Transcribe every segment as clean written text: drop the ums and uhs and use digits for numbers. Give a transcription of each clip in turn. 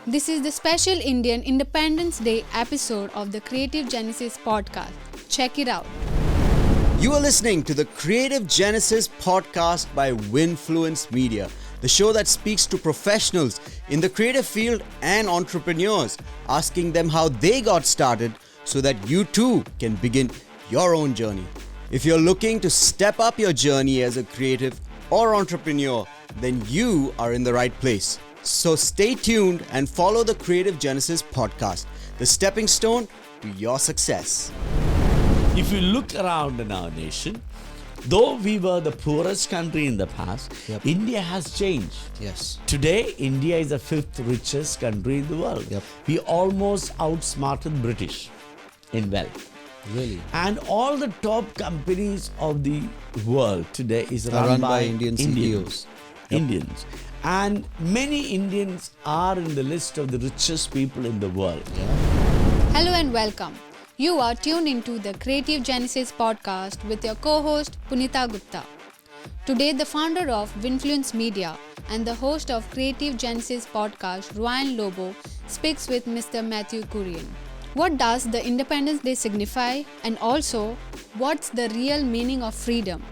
This is the special Indian Independence Day episode of the Creative Genesis podcast. Check it out. You are listening to the Creative Genesis podcast by Winfluence Media, the show that speaks to professionals in the creative field and entrepreneurs, asking them how they got started so that you too can begin your own journey. If you're looking to step up your journey as a creative or entrepreneur, then you are in the right place. So stay tuned and follow the Creative Genesis podcast, the stepping stone to your success. If you look around in our nation, though we were the poorest country in the past, India has changed. Yes. Today, India is the fifth richest country in the world. We almost outsmarted British in wealth. Really? And all the top companies of the world today is run by Indian CEOs. Indians. And many Indians are in the list of the richest people in the world. Hello and welcome. You are tuned into the Creative Genesis podcast with your co-host Punita Gupta. Today, the founder of Winfluence Media and the host of Creative Genesis podcast, Lobo, speaks with Mr. Matthew Kurian. What does the Independence Day signify, and also what's the real meaning of freedom?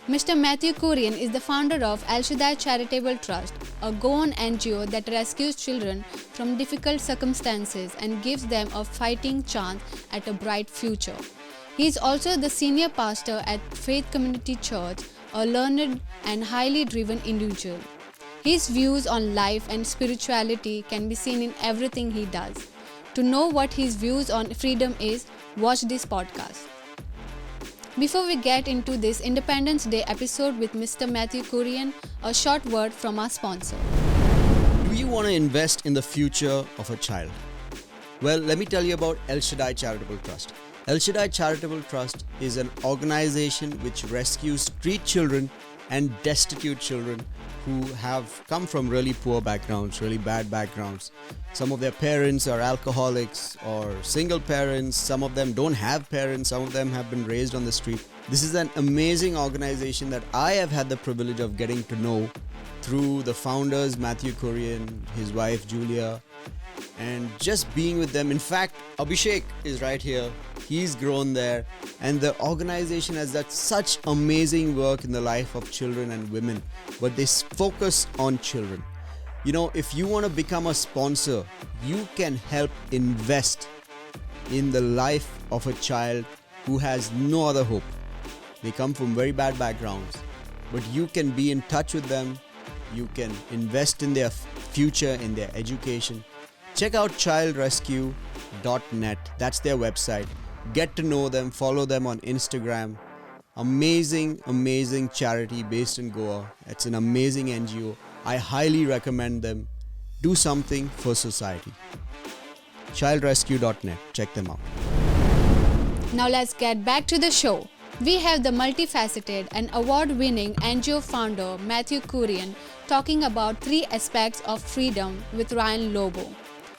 Mr. Matthew Kurian is the founder of Shaddai Charitable Trust, a Goan NGO that rescues children from difficult circumstances and gives them a fighting chance at a bright future. He is also the senior pastor at Faith Community Church, a learned and highly driven individual. His views on life and spirituality can be seen in everything he does. To know what his views on freedom is, watch this podcast. Before we get into this Independence Day episode with Mr. Matthew Kurian, a short word from our sponsor. Do you want to invest in the future of a child? Well, let me tell you about Shaddai Charitable Trust. Shaddai Charitable Trust is an organization which rescues street children and destitute children who have come from really poor backgrounds, really bad backgrounds. Some of their parents are alcoholics or single parents. Some of them don't have parents. Some of them have been raised on the street. This is an amazing organization that I have had the privilege of getting to know through the founders, Matthew Kurian, his wife, Julia, and just being with them. In fact, Abhishek is right here. He's grown there. And the organization has done such amazing work in the life of children and women. But they focus on children. You know, if you want to become a sponsor, you can help invest in the life of a child who has no other hope. They come from very bad backgrounds. But you can be in touch with them. You can invest in their future, in their education. Check out childrescue.net. That's their website. Get to know them, follow them on Instagram. Amazing, amazing charity based in Goa. It's an amazing NGO. I highly recommend them. Do something for society. Childrescue.net. Check them out. Now let's get back to the show. We have the multifaceted and award-winning NGO founder Matthew Kurian talking about 3 aspects of freedom with Lobo.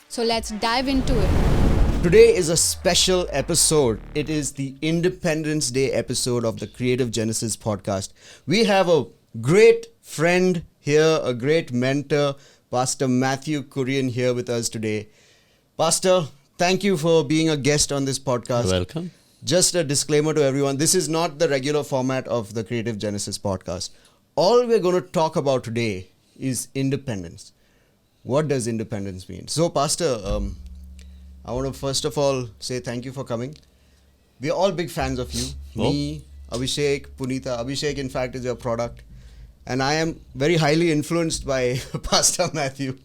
So let's dive into it. Today is a special episode. It is the Independence Day episode of the Creative Genesis podcast. We have a great friend here, a great mentor, Pastor Matthew Kurian here with us today. Pastor, thank you for being a guest on this podcast. You're welcome. Just a disclaimer to everyone, this is not the regular format of the Creative Genesis podcast. All we're going to talk about today is independence. What does independence mean? So, Pastor, I want to first of all say thank you for coming. We're all big fans of you. Me, Abhishek, Punita. Abhishek, in fact, is your product. And I am very highly influenced by Pastor Matthew.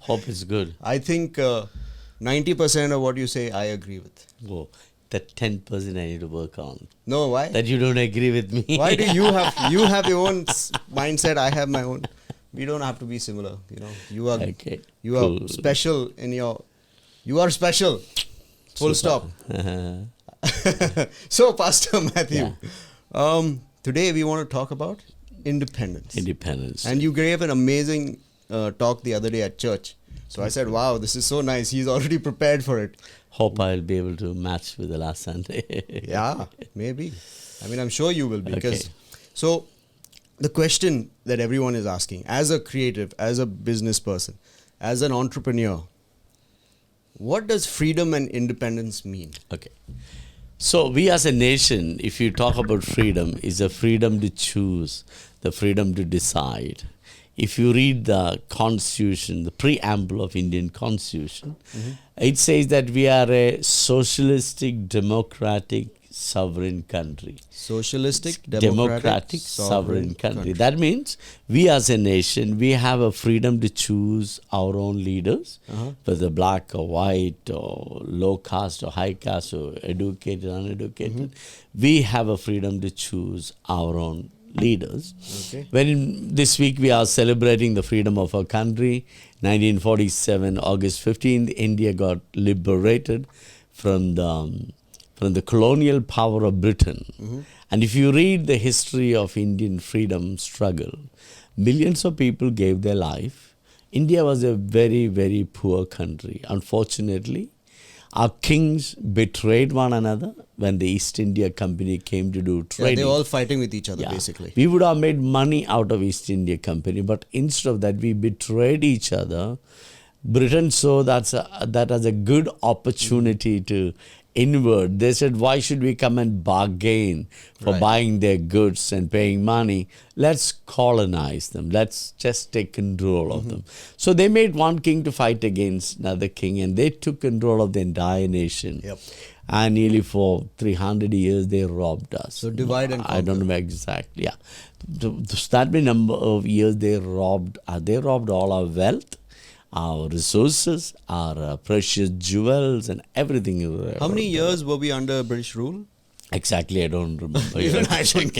Hope is good. I think 90% of what you say, I agree with. Whoa. That 10% I need to work on. No, why? That you don't agree with me. Why do you have your own mindset? I have my own. We don't have to be similar. You know, you are cool. Special in your. You are special. Full stop. So, Pastor Matthew, today we want to talk about independence. Independence. And you gave an amazing talk the other day at church. So I said, wow, this is so nice. He's already prepared for it. Hope I'll be able to match with the last Sunday. Yeah, maybe. I mean, I'm sure you will be. Okay. So the question that everyone is asking, as a creative, as a business person, as an entrepreneur, what does freedom and independence mean? Okay. So we as a nation, if you talk about freedom, is the freedom to choose, the freedom to decide. If you read the Constitution, the preamble of Indian Constitution, it says that we are a socialistic, democratic, sovereign country. Socialistic, Democratic, sovereign country. That means we as a nation, we have a freedom to choose our own leaders, whether black or white or low caste or high caste or educated, uneducated. We have a freedom to choose our own leaders. Okay. When this week we are celebrating the freedom of our country, 1947, August 15th, India got liberated from the colonial power of Britain. And if you read the history of Indian freedom struggle, millions of people gave their life. India was a very, very poor country. Unfortunately, our kings betrayed one another when the East India Company came to do Yeah, trading. they're all fighting with each other, Yeah. basically. We would have made money out of East India Company, but instead of that, we betrayed each other. Britain saw that as a good opportunity to invert. They said, why should we come and bargain for Right. buying their goods and paying money? Let's colonize them. Let's just take control of them. So they made one king to fight against another king, and they took control of the entire nation. Yep. And nearly for 300 years, they robbed us. So divide and I don't conquer. know exactly. Yeah, that many number of years they robbed all our wealth, our resources, our precious jewels, and everything. How many years were we under British rule? Exactly, I don't remember. Even I don't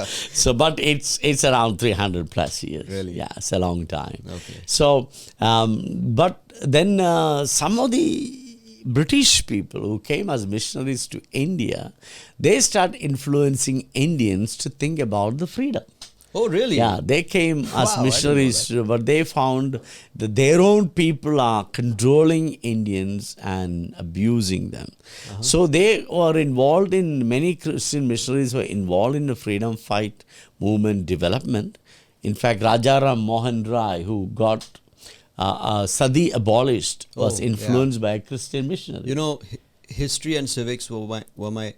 So, but it's around 300 plus years. Really? Yeah, it's a long time. Okay. So, but then some of the British people who came as missionaries to India, they start influencing Indians to think about the freedom. Oh, really? Yeah, they came as Wow, I didn't know missionaries, but they found that their own people are controlling Indians and abusing them. So they were involved in, many Christian missionaries were involved in the freedom fight movement development. In fact, Rajaram Mohan Rai, who got Sadi abolished, was Oh, yeah. influenced by a Christian missionary. You know, history and civics were my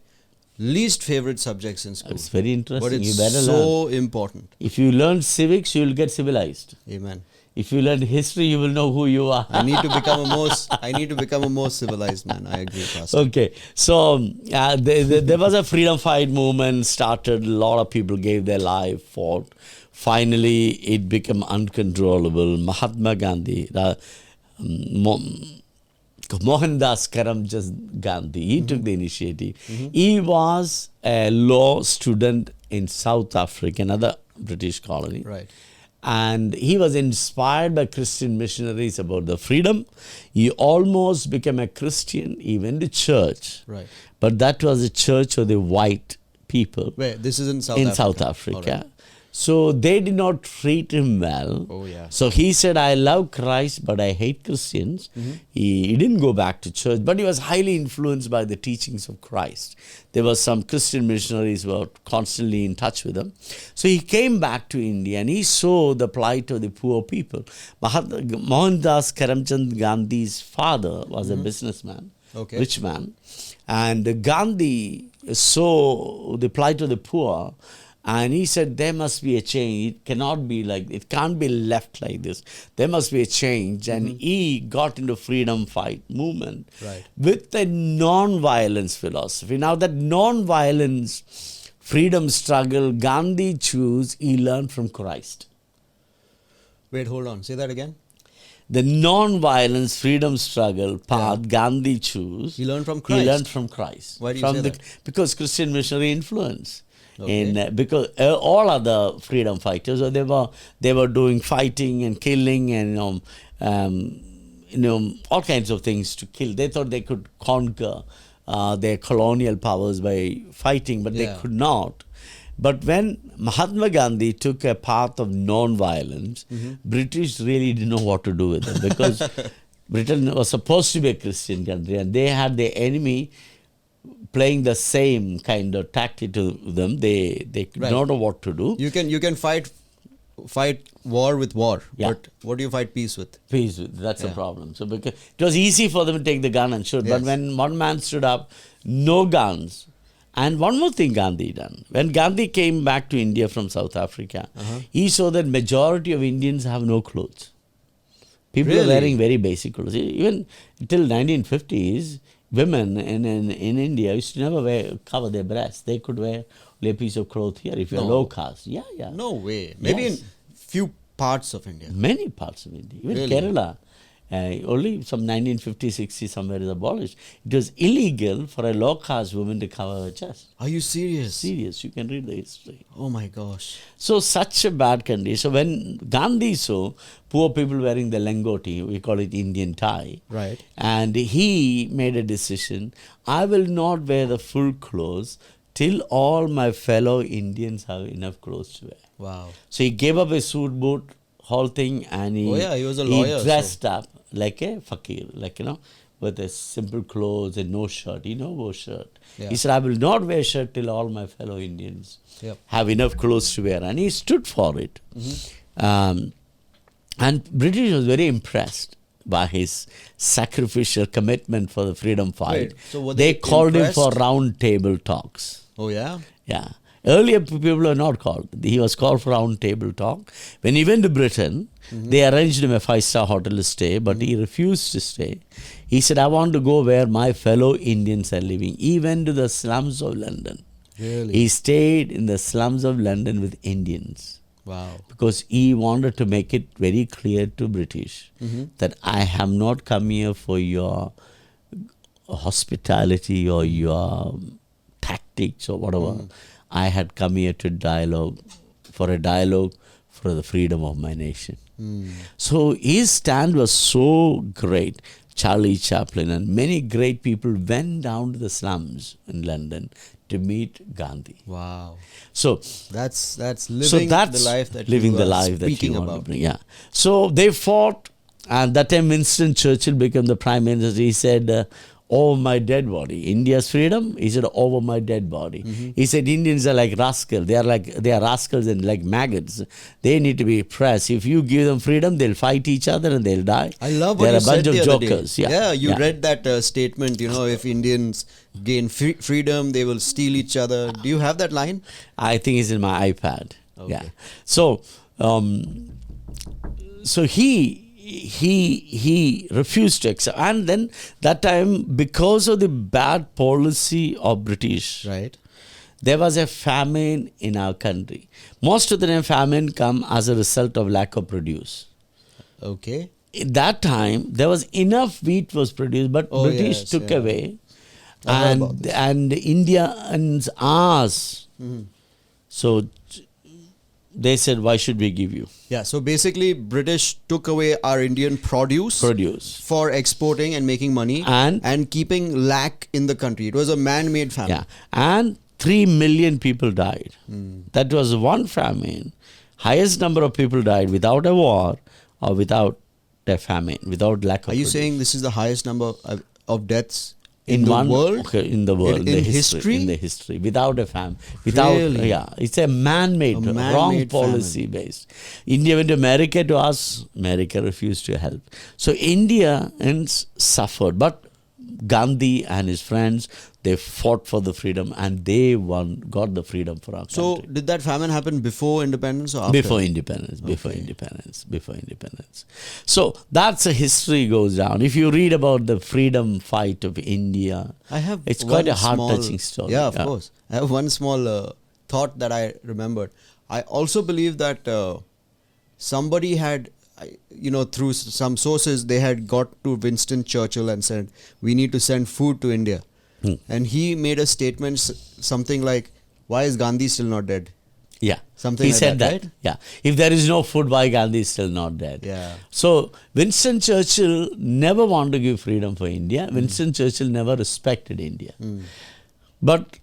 least favorite subjects in school. It's very interesting. But it's You better so learn. important. If you learn civics, you will get civilized. Amen. If you learn history, you will know who you are. I need to become a more civilized man. I agree, Pastor. Okay, so there was a freedom fight movement started. A lot of people gave their life, fought. Finally, it became uncontrollable. Mahatma Gandhi, Mohandas Karamchand Gandhi, he took the initiative. He was a law student in South Africa, another British colony. Right. And he was inspired by Christian missionaries about the freedom. He almost became a Christian. He went to church. Right. But that was a church of the white people Where? This is in South in Africa. South All Africa. right. So they did not treat him well. Oh, yeah. So he said, I love Christ, but I hate Christians. He didn't go back to church, but he was highly influenced by the teachings of Christ. There were some Christian missionaries who were constantly in touch with him. So he came back to India and he saw the plight of the poor people. Mohandas Karamchand Gandhi's father was a businessman, Okay. rich man. And Gandhi saw the plight of the poor. And he said, there must be a change. It cannot be like, it can't be left like this. There must be a change. And he got into freedom fight movement Right. with a non-violence philosophy. Now that non-violence freedom struggle Gandhi chose, he learned from Christ. Wait, hold on. Say that again. The non-violence freedom struggle path Gandhi chose. He learned from Christ. He learned from Christ. Why do you say that? Because Christian missionary influence. Okay. Because all other freedom fighters, they were doing fighting and killing and all kinds of things to kill. They thought they could conquer their colonial powers by fighting, but Yeah. they could not. But when Mahatma Gandhi took a path of non-violence, British really didn't know what to do with them because Britain was supposed to be a Christian country and they had their enemy playing the same kind of tactic to them. They could Right. not know what to do. You can fight fight war with war, Yeah. but what do you fight peace with? Peace. That's the Yeah. problem. So because it was easy for them to take the gun and shoot. But Yes. when one man stood up, no guns. And one more thing Gandhi done. When Gandhi came back to India from South Africa, he saw that majority of Indians have no clothes. People are Really? wearing very basic clothes. Even till 1950s, women in India used to never cover their breasts. They could wear only a piece of cloth here if you're No. low caste. Yeah. No way. Maybe Yes. in few parts of India. Many parts of India, even Really? Kerala, only some 1950, 60 somewhere is abolished. It was illegal for a low caste woman to cover her chest. Are you serious? Serious, you can read the history. Oh my gosh. So such a bad condition. So when Gandhi saw poor people wearing the lengoti, we call it Indian tie, Right. and he made a decision, I will not wear the full clothes till all my fellow Indians have enough clothes to wear. Wow. So he gave up his suit boot, whole thing, and he, Oh, yeah, he was a lawyer, he dressed up like a fakir, with a simple clothes and no shirt. He never wore shirt. Yeah. He said, I will not wear shirt till all my fellow Indians Yep. have enough clothes to wear. And he stood for it. Mm-hmm. And British was very impressed by his sacrificial commitment for the freedom fight. Wait, so were they they called him for impressed? round table talks. Oh yeah. Yeah. Earlier people were not called. He was called for round table talk. When he went to Britain, they arranged him a 5-star hotel to stay, but he refused to stay. He said, I want to go where my fellow Indians are living. He went to the slums of London. Really? He stayed in the slums of London with Indians Wow. because he wanted to make it very clear to British that I have not come here for your hospitality or your tactics or whatever. I had come here to dialogue for the freedom of my nation. So his stand was so great. Charlie Chaplin and many great people went down to the slums in London to meet Gandhi. Wow. So That's living the life that living you the are life that speaking you want to about. bring. Yeah. So they fought, and that time Winston Churchill became the prime minister. He said, over my dead body. India's freedom, he said, over my dead body. He said, Indians are like rascals. They are rascals and like maggots. They need to be pressed. If you give them freedom, they'll fight each other and they'll die. I love what They're you a bunch said of the other jokers. day. Yeah. You read that statement, if Indians gain freedom, they will steal each other. Do you have that line? I think it's in my iPad. Okay. Yeah. So, he refused to accept, and then that time because of the bad policy of British, Right. there was a famine in our country. Most of the time, famine come as a result of lack of produce. Okay. At that time, there was enough wheat was produced, but Oh, British yes, took yeah. away, I heard about this. and Indians asked. So they said, "Why should we give you Yeah. So basically, British took away our Indian produce produce?" for exporting and making money And keeping lack in the country. It was a man-made famine. Yeah, and 3 million people died. That was one famine. Highest number of people died without a war or without a famine, without lack of Are you produce. saying this is the highest number of deaths in the one world? Okay, in the world, In the history? in the history, without a famine, without Really? it's a man-made, A man-made wrong famine. policy based. India went to America to ask, America refused to help. So Indians suffered, but Gandhi and his friends, they fought for the freedom and they got the freedom for our So country. did that famine happen before independence or after? Before independence. So that's a history goes down. If you read about the freedom fight of India, I have it's quite one a heart-touching story. Yeah, of course. I have one small thought that I remembered. I also believe that somebody had, through some sources, they had got to Winston Churchill and said, we need to send food to India. And he made a statement, something like, why is Gandhi still not dead? Yeah. Something he like said that, that. right? Yeah. If there is no food, why Gandhi is still not dead? Yeah. So Winston Churchill never wanted to give freedom for India. Winston Churchill never respected India. But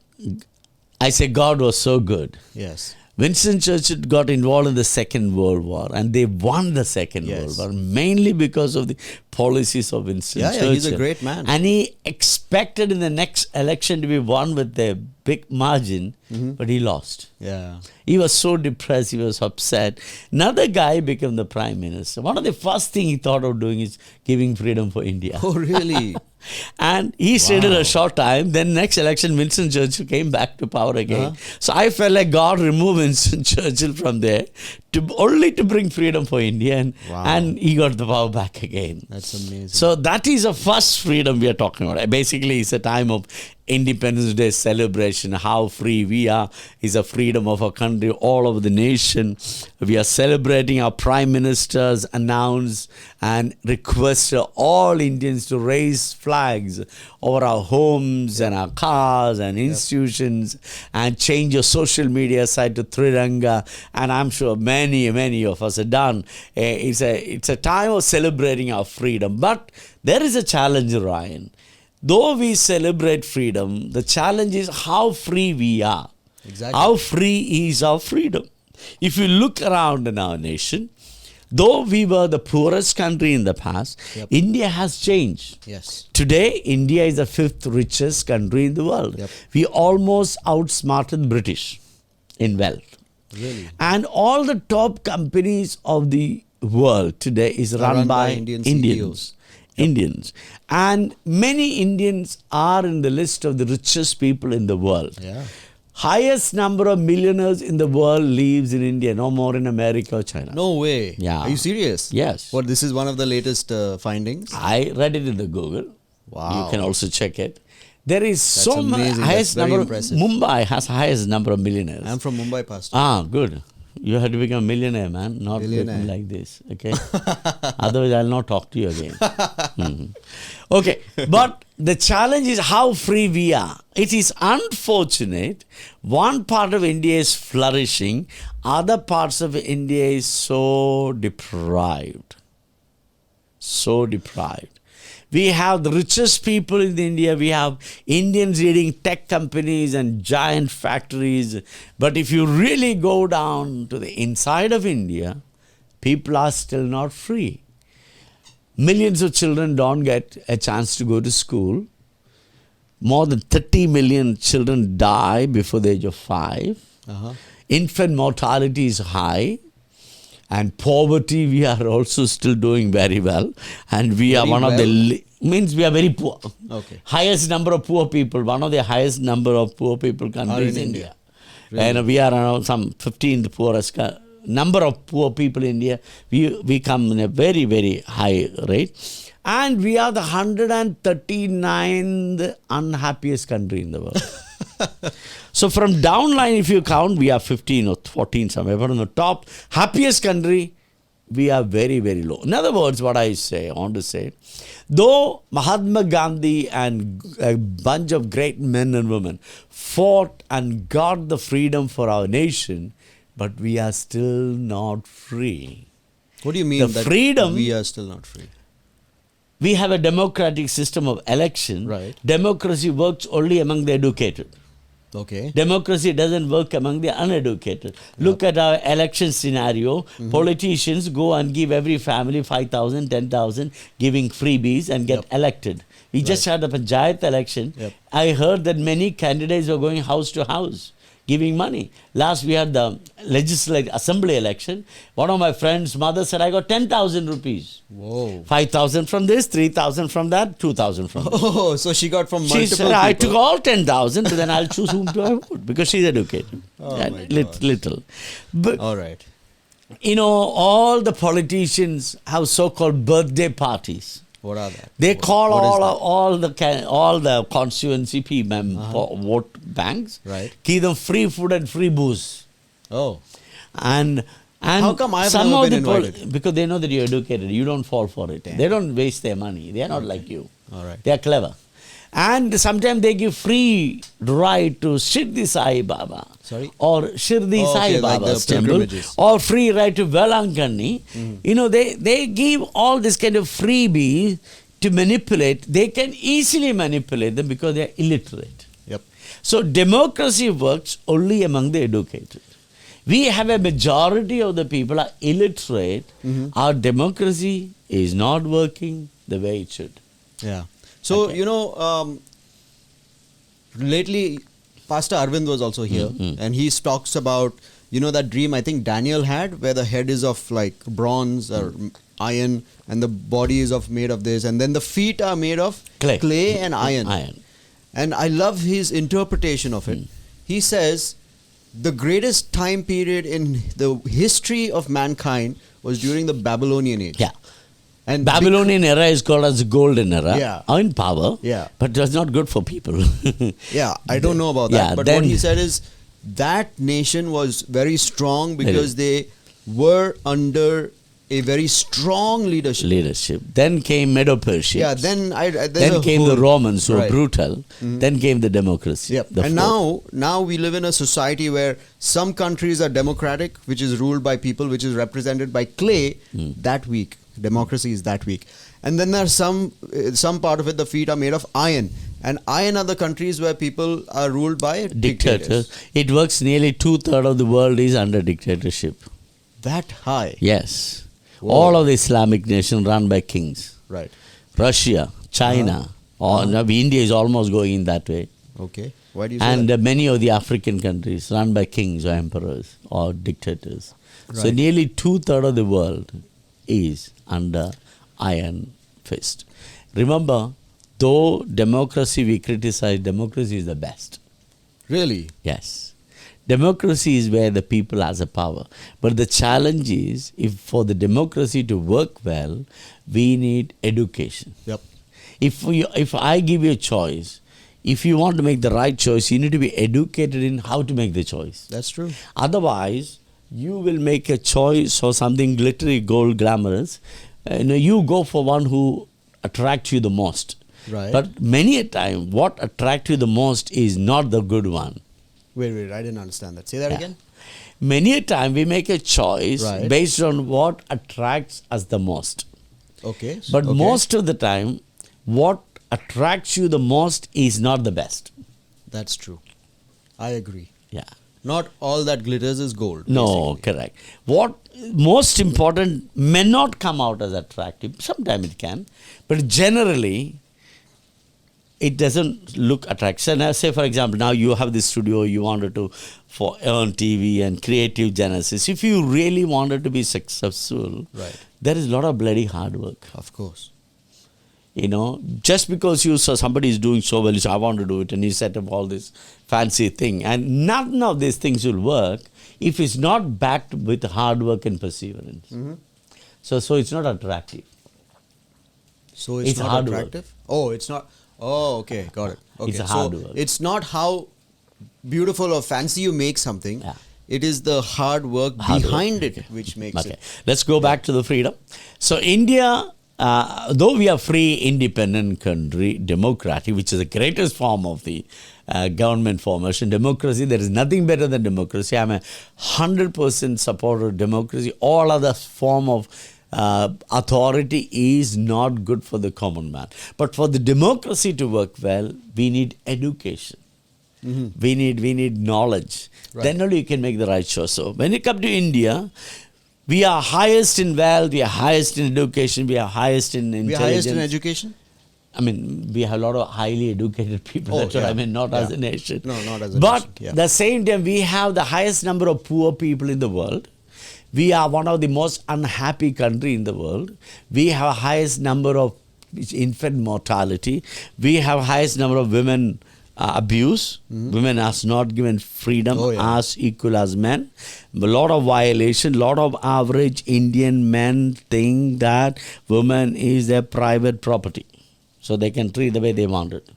I say God was so good. Yes. Winston Churchill got involved in the Second World War and they won the Second Yes. World War mainly because of the policies of Winston Churchill. He's a great man. And he expected in the next election to be won with a big margin, but he lost. Yeah. He was so depressed, he was upset. Another guy became the prime minister. One of the first thing he thought of doing is giving freedom for India. Oh, really? And he stayed in a short time. Then next election, Winston Churchill came back to power again. So I felt like God removed Winston Churchill from there only to bring freedom for India. And he got the power back again. That's amazing. So that is the first freedom we are talking about. Basically, it's a time of Independence Day celebration. How free we are is a freedom of our country all over the nation. We are celebrating. Our prime ministers announced and requested all Indians to raise flags over our homes and our cars and institutions and change your social media site to Triranga. And I'm sure many of us have done. It's a time of celebrating our freedom. But there is a challenge, Ryan. Though we celebrate freedom, the challenge is how free we are. Exactly. How free is our freedom? If you look around in our nation, though we were the poorest country in the past, India has changed. Yes. Today, India is the 5th richest country in the world. We almost outsmarted British in wealth. Really? And all the top companies of the world today is run by Indians. Indians. And many Indians are in the list of the richest people in the world. Yeah. Highest number of millionaires in the world lives in India, no more in America or China. No way. Yeah. Are you serious? Yes. What, this is one of the latest findings? I read it in the Google. Wow. You can also check it. There is so much amazing. highest That's very number. impressive. Mumbai has highest number of millionaires. I'm from Mumbai, Pastor. Good. You have to become a millionaire, man. Not become like this. Okay. Otherwise, I'll not talk to you again. Okay. But the challenge is how free we are. It is unfortunate. One part of India is flourishing. Other parts of India is so deprived. So deprived. We have the richest people in India. We have Indians leading tech companies and giant factories. But if you really go down to the inside of India, people are still not free. Millions of children don't get a chance to go to school. More than 30 million children die before the age of 5. Infant mortality is high. And poverty, we are also still doing very well. And we are one of the, means we are very poor. Okay. Highest number of poor people, one of the highest number of poor people countries in India. Really? And we are around some 15th poorest number of poor people in India. We come in a very, very high rate. And we are the 139th unhappiest country in the world. So from downline, if you count, we are 15 or 14 somewhere. But on the top, happiest country, we are very, very low. In other words, what I want to say, though Mahatma Gandhi and a bunch of great men and women fought and got the freedom for our nation, but we are still not free. What do you mean that freedom, we are still not free? We have a democratic system of election. Right. Democracy works only among the educated. Okay. Democracy doesn't work among the uneducated. Look at our election scenario. Politicians go and give every family 5,000, 10,000, giving freebies and get elected. We just had a Panchayat election. I heard that many candidates were going house to house, giving money. Last we had the legislative assembly election. One of my friends' mother said, I got 10,000 rupees. Whoa. 5,000 from this, 3,000 from that, 2,000 from this. Oh, so she got from multiple She said, people. I took all 10,000, but then I'll choose whom to I vote because she's educated. Oh my God. Little. But, All right. you know, all the politicians have so-called birthday parties. What are that? They call what all the constituency people, vote banks, Right. give them free food and free booze. Oh. And How come I've some never of been the invited? because they know that you're educated. You don't fall for it. They don't waste their money. They are not like you. All right. They are clever. And sometimes they give free ride to Shirdi Sai Baba. Sorry? Or Shirdi Sai okay, like Baba's the temple. pilgrimages. Or free ride to Velankanni. You know, they give all this kind of freebies to manipulate. They can easily manipulate them because they are illiterate. Yep. So democracy works only among the educated. We have a majority of the people are illiterate. Our democracy is not working the way it should. Yeah. So, you know, lately Pastor Arvind was also here, and he talks about, that dream I think Daniel had, where the head is of like bronze or iron, and the body is made of this, and then the feet are made of clay and iron. And I love his interpretation of it. He says the greatest time period in the history of mankind was during the Babylonian age. Yeah. And Babylonian era is called as the golden era. Yeah. In power. Yeah. But that's not good for people. Yeah, I don't know about that. Yeah, but then, what he said is that nation was very strong because they were under a very strong leadership. Then came Medo-Persia. Yeah, then came the Romans who were right. brutal. Then came the democracy. Yep. And now we live in a society where some countries are democratic, which is ruled by people, which is represented by clay, that weak. Democracy is that weak. And then there's some part of it, the feet are made of iron. And iron are the countries where people are ruled by dictators. It works nearly 2/3 of the world is under dictatorship. That high? Yes. Whoa. All of the Islamic nations run by kings. Right. Russia, China, India is almost going in that way. Okay. Why do you say that? And many of the African countries run by kings or emperors or dictators. Right. So nearly 2/3 of the world is under iron fist. Remember, though democracy we criticize, democracy is the best. Really? Yes. Democracy is where the people has a power. But the challenge is, if for the democracy to work well, we need education. Yep. If I give you a choice, if you want to make the right choice, you need to be educated in how to make the choice. That's true. Otherwise, you will make a choice or something glittery, gold, glamorous. You go for one who attracts you the most. Right. But many a time, what attracts you the most is not the good one. Wait, I didn't understand that. Say that again. Many a time we make a choice Right. based on what attracts us the most. Okay. But okay. most of the time, what attracts you the most is not the best. That's true. I agree. Yeah. Not all that glitters is gold. No, basically. correct. What most important may not come out as attractive. Sometimes it can, but generally, it doesn't look attractive. And say, for example, now you have this studio, you wanted to for earn TV and creative genesis. If you really wanted to be successful, Right. there is a lot of bloody hard work. Of course. Just because you saw somebody is doing so well, you say, I want to do it, and you set up all this fancy thing. And none of these things will work if it's not backed with hard work and perseverance. So it's not attractive. So it's not hard work. attractive? Oh, it's not. Oh, okay. Got it. Okay. It's a so hard work. it's not how beautiful or fancy you make something. Yeah. It is the hard work behind it which makes it. Let's go back to the freedom. So India, though we are free, independent country, democratic, which is the greatest form of the government formation, democracy, there is nothing better than democracy. I'm a 100% supporter of democracy. All other form of authority is not good for the common man. But for the democracy to work well, we need education. We need knowledge. Right. Then only you can make the right choice. So when you come to India, we are highest in wealth, we are highest in education, we are highest in intelligence. We are highest in education? I mean, we have a lot of highly educated people. Oh, That's what yeah. I mean, not as a nation. No, not as a but nation. Yeah. at the same time, we have the highest number of poor people in the world. We are one of the most unhappy country in the world. We have highest number of infant mortality. We have highest number of women abuse. Women are not given freedom as equal as men. A lot of violation. A lot of average Indian men think that women is their private property. So they can treat the way they want it.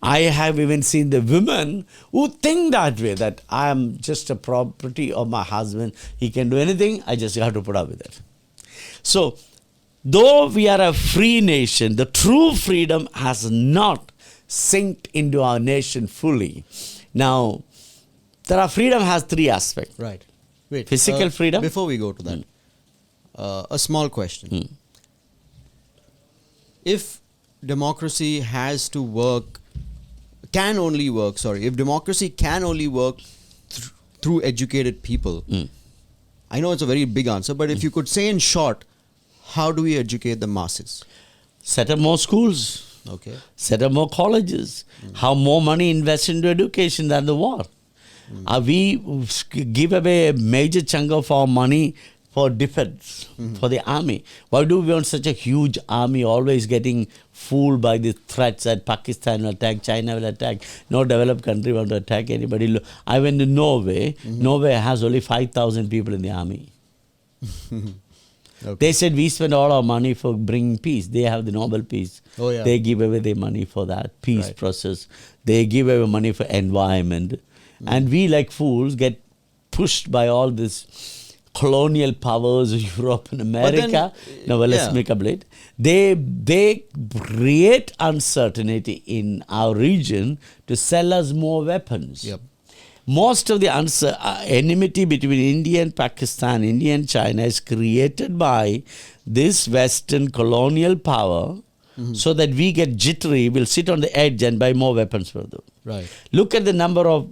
I have even seen the women who think that way, that I am just a property of my husband. He can do anything. I just have to put up with it. So, though we are a free nation, the true freedom has not synced into our nation fully. Now, freedom has three aspects. Right. Wait. Physical freedom. Before we go to that, a small question. If democracy has to work, if democracy can only work through educated people, I know it's a very big answer, but if you could say in short, how do we educate the masses? Set up more schools. Okay. Set up more colleges. How more money invested into education than the war. We give away a major chunk of our money for defense, for the army. Why do we want such a huge army, always getting fooled by the threats that Pakistan will attack, China will attack, no developed country want to attack anybody. I went to Norway. Norway has only 5,000 people in the army. Okay. They said we spend all our money for bringing peace. They have the Nobel Peace. Oh, yeah. They give away their money for that peace Right. process. They give away money for environment. And we like fools get pushed by all this colonial powers of Europe and America. Let's make up late. They create uncertainty in our region to sell us more weapons. Yep. Most of the enmity between India and Pakistan, India and China is created by this Western colonial power so that we get jittery, we'll sit on the edge and buy more weapons for them. Right. Look at the number of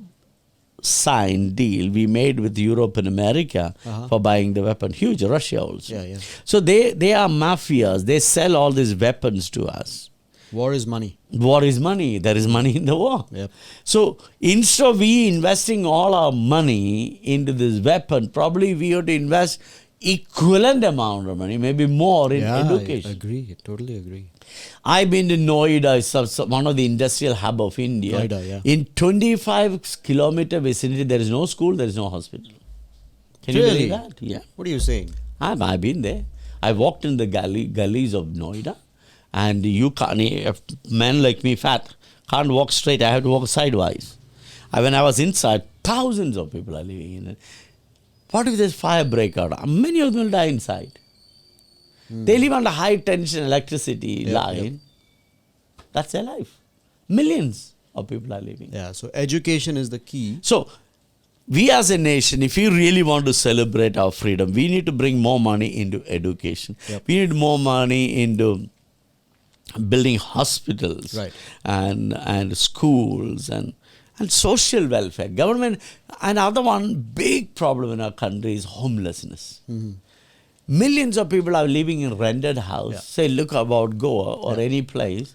signed deal we made with Europe and America for buying the weapon. Huge. Russia also. Yeah. So they are mafias. They sell all these weapons to us. War is money. War is money. There is money in the war. Yep. So instead of we investing all our money into this weapon, probably we ought to invest equivalent amount of money, maybe more in education. I agree. Totally agree. I've been to Noida, it's one of the industrial hub of India. Noida, yeah. In 25-kilometer vicinity, there is no school, there is no hospital. Can you Really? believe that? Yeah. What are you saying? I've been there. I walked in the gullies of Noida, and you can't, a man like me, fat, can't walk straight. I have to walk sidewise. When I was inside, thousands of people are living in it. What if there's fire break out? Many of them will die inside. They live under high tension electricity line. That's their life. Millions of people are living. Yeah, so education is the key. So, we as a nation, if we really want to celebrate our freedom, we need to bring more money into education. Yep. We need more money into building hospitals and schools and social welfare. Government, another one big problem in our country is homelessness. Millions of people are living in rented house. Yeah. Say, look about Goa or any place.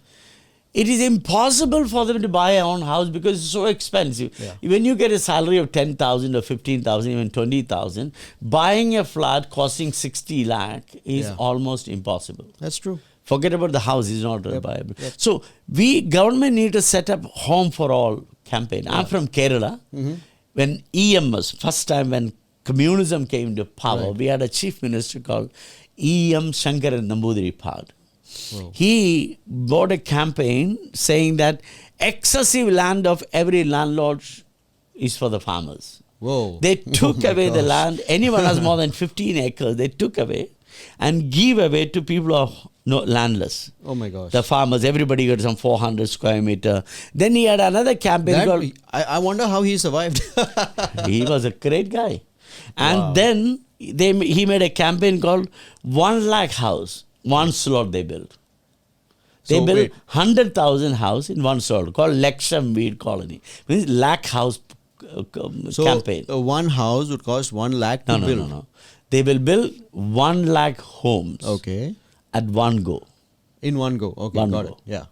It is impossible for them to buy a own house because it's so expensive. Yeah. When you get a salary of 10,000 or 15,000, even 20,000, buying a flat costing 60 lakh is almost impossible. That's true. Forget about the house, it's not viable. So, government need to set up home for all campaign. I'm from Kerala. When EMS, first time when communism came to power, we had a chief minister called E.M. Shankaran Namboodiripad. He bought a campaign saying that excessive land of every landlord is for the farmers. Whoa. They took away the land. Anyone has more than 15 acres, they took away and give away to people who are landless. Oh my gosh. The farmers, everybody got some 400 square meter. Then he had another campaign called... I wonder how he survived. He was a great guy. And then he made a campaign called 1 lakh house. One slot they built. They built 100,000 house in one slot called Leksham Weed Colony. Means lakh house campaign. So one house would cost 1 lakh to build. No. They will build 1 lakh homes. Okay. At one go. In one go. Okay, got it. Yeah.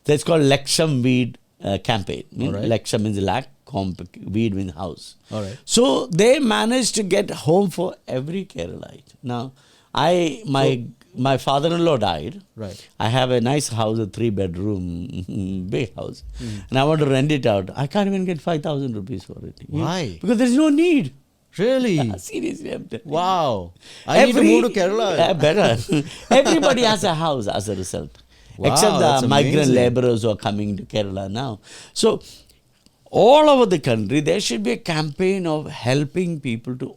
That's called Leksham Weed campaign. Right. Leksham means lakh, weed means house. All right. So they managed to get home for every Keralite. Now, my father-in-law died. Right. I have a nice house, a 3-bedroom, big house. And I want to rent it out. I can't even get 5,000 rupees for it. Why? Because there is no need. Really? Seriously, I'm telling you. Wow. I need to move to Kerala. Better. Everybody has a house as a result. Wow, Except that's the migrant amazing. laborers who are coming to Kerala now. So, all over the country, there should be a campaign of helping people to